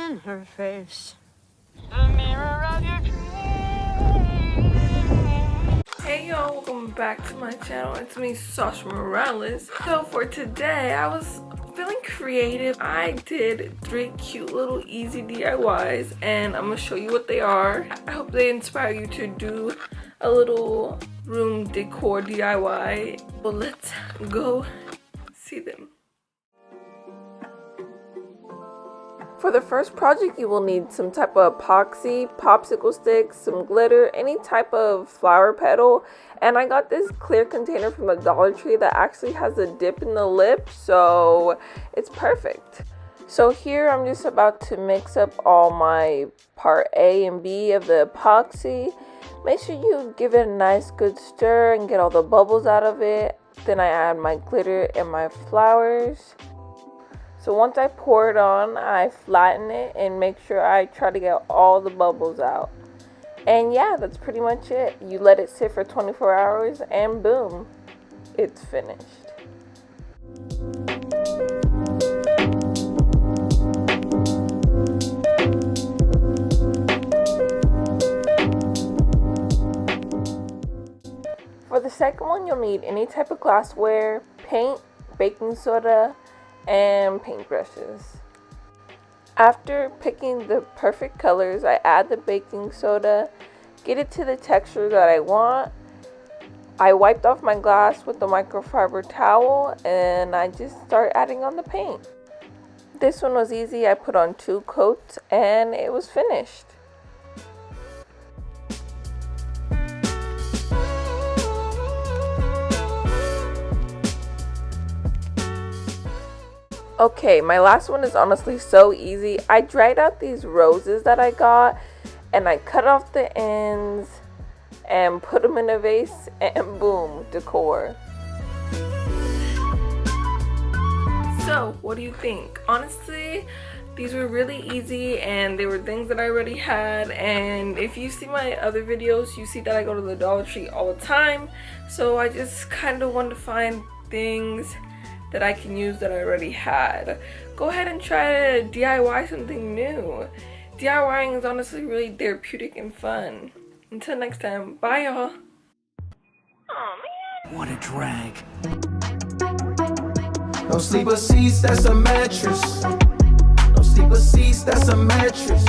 in her face. The mirror of your dreams. Hey y'all, welcome back to my channel. It's me, Sasha Morales. So for today, I was feeling creative. I did 3 cute little easy DIYs and I'm gonna show you what they are. I hope they inspire you to do a little room decor DIY. Well, let's go see them. For the first project, you will need some type of epoxy, popsicle sticks, some glitter, any type of flower petal. And I got this clear container from the Dollar Tree that actually has a dip in the lip, so it's perfect. So here I'm just about to mix up all my part A and B of the epoxy. Make sure you give it a nice good stir and get all the bubbles out of it. Then I add my glitter and my flowers. So once I pour it on, I flatten it and make sure I try to get all the bubbles out. And yeah, that's pretty much it. You let it sit for 24 hours and boom, it's finished. For the second one, you'll need any type of glassware, paint, baking soda, and paintbrushes. After picking the perfect colors, I add the baking soda, get it to the texture that I want. I wiped off my glass with the microfiber towel and I just start adding on the paint. This one was easy. I put on 2 coats and it was finished. Okay, my last one is honestly so easy. I dried out these roses that I got and I cut off the ends and put them in a vase and boom, decor. So, what do you think? Honestly, these were really easy and they were things that I already had, and if you see my other videos, you see that I go to the Dollar Tree all the time. So I just kind of want to find things that I can use that I already had. Go ahead and try to DIY something new. DIYing is honestly really therapeutic and fun. Until next time, bye y'all. Oh man. What a drag. No sleeper seats, that's a mattress. No sleeper seats, that's a mattress.